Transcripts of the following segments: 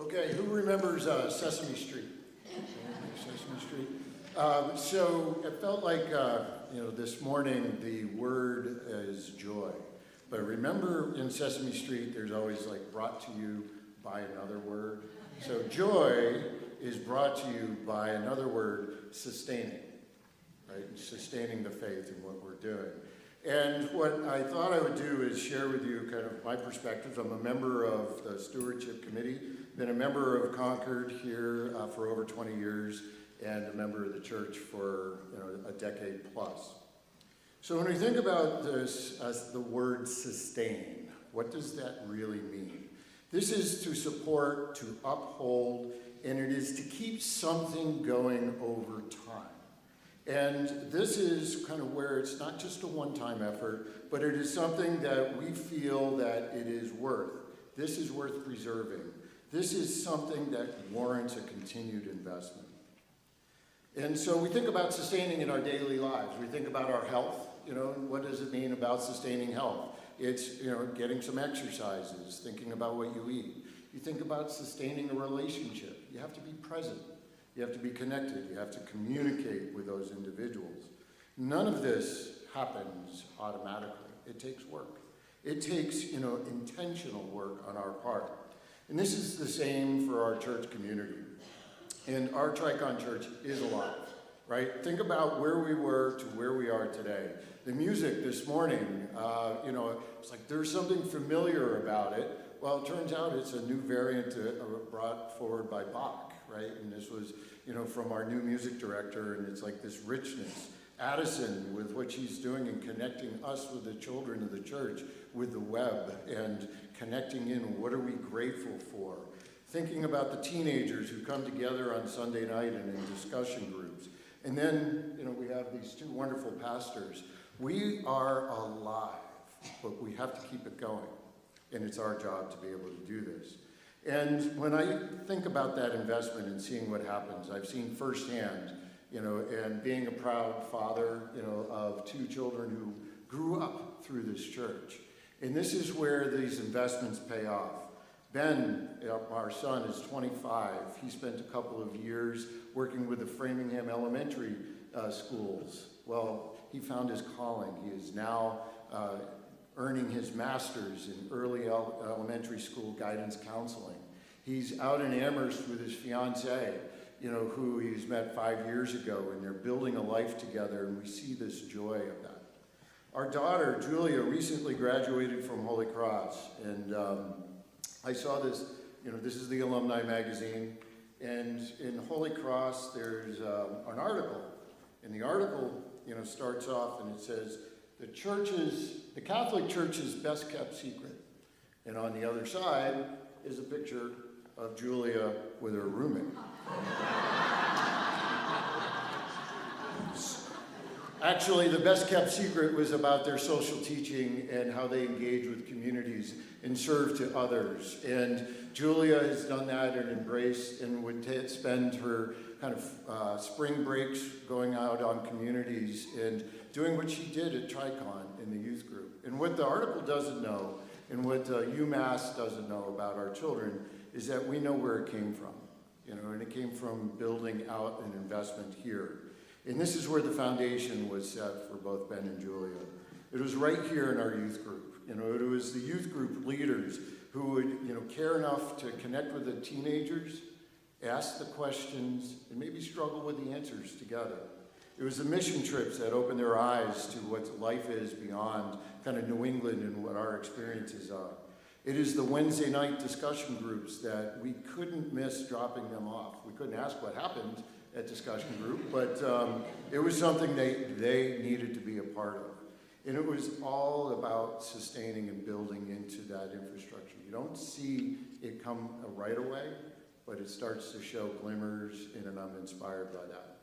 Okay, who remembers Sesame Street? Sesame Street. So it felt like, this morning the word is joy. But remember in Sesame Street, there's always like brought to you by another word. So joy is brought to you by another word, sustaining, right? Sustaining the faith in what we're doing. And what I thought I would do is share with you kind of my perspectives. I'm a member of the Stewardship Committee, been a member of Concord here for over 20 years, and a member of the church for a decade plus. So when we think about this as the word sustain, what does that really mean? This is to support, to uphold, and it is to keep something going over time. And this is kind of where it's not just a one-time effort, but it is something that we feel that it is worth. This is worth preserving. This is something that warrants a continued investment. And so we think about sustaining in our daily lives. We think about our health. What does it mean about sustaining health? It's, getting some exercises, thinking about what you eat. You think about sustaining a relationship. You have to be present. You have to be connected. You have to communicate with those individuals. None of this happens automatically. It takes work. It takes, intentional work on our part. And this is the same for our church community. And our Tricon Church is alive, right? Think about where we were to where we are today. The music this morning, it's like there's something familiar about it. Well, it turns out it's a new variant brought forward by Bach, right? And this was, from our new music director, and it's like this richness. Addison, with what she's doing in connecting us with the children of the church, with the web, and connecting in what are we grateful for. Thinking about the teenagers who come together on Sunday night and in discussion groups. And then, we have these two wonderful pastors. We are alive, but we have to keep it going. And it's our job to be able to do this. And when I think about that investment and seeing what happens, I've seen firsthand, and being a proud father, of two children who grew up through this church. And this is where these investments pay off. Ben, our son, is 25. He spent a couple of years working with the Framingham Elementary schools. Well, he found his calling. He is now earning his master's in early elementary school guidance counseling. He's out in Amherst with his fiancée, who he's met 5 years ago, and they're building a life together, and we see this joy of that. Our daughter, Julia, recently graduated from Holy Cross, and I saw this, this is the alumni magazine, and in Holy Cross there's an article, and the article, starts off and it says, the Catholic Church's best kept secret. And on the other side is a picture of Julia with her roommate. Actually, the best kept secret was about their social teaching and how they engage with communities and serve to others. And Julia has done that and embraced and would spend her kind of spring breaks going out on communities and doing what she did at Tricon in the youth group. And what the article doesn't know, and what UMass doesn't know about our children, is that we know where it came from. And it came from building out an investment here. And this is where the foundation was set for both Ben and Julia. It was right here in our youth group. It was the youth group leaders who would, care enough to connect with the teenagers, ask the questions, and maybe struggle with the answers together. It was the mission trips that opened their eyes to what life is beyond kind of New England and what our experiences are. It is the Wednesday night discussion groups that we couldn't miss dropping them off. We couldn't ask what happened at discussion group, but it was something they needed to be a part of. And it was all about sustaining and building into that infrastructure. You don't see it come right away, but it starts to show glimmers, and I'm inspired by that.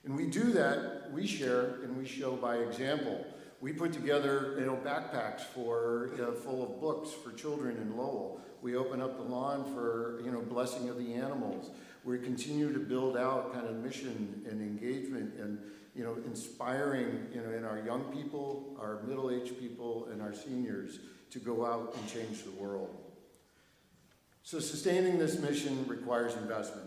And we do that, we share, and we show by example. We put together, backpacks full of books for children in Lowell. We open up the lawn for, blessing of the animals. We continue to build out kind of mission and engagement and, inspiring, in our young people, our middle-aged people, and our seniors to go out and change the world. So sustaining this mission requires investment.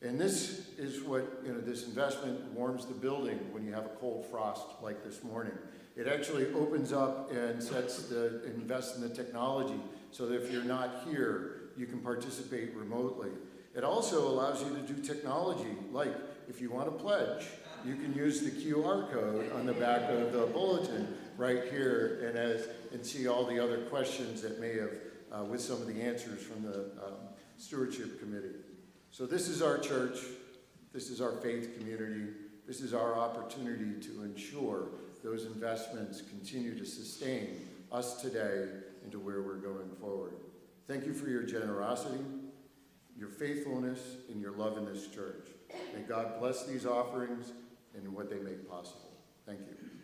And this is what, this investment warms the building when you have a cold frost like this morning. It actually opens up and invests in the technology so that if you're not here, you can participate remotely. It also allows you to do technology, like if you want to pledge, you can use the QR code on the back of the bulletin right here and see all the other questions that may have, with some of the answers from the Stewardship Committee. So this is our church, this is our faith community, this is our opportunity to ensure those investments continue to sustain us today into where we're going forward. Thank you for your generosity, your faithfulness, and your love in this church. May God bless these offerings and what they make possible. Thank you.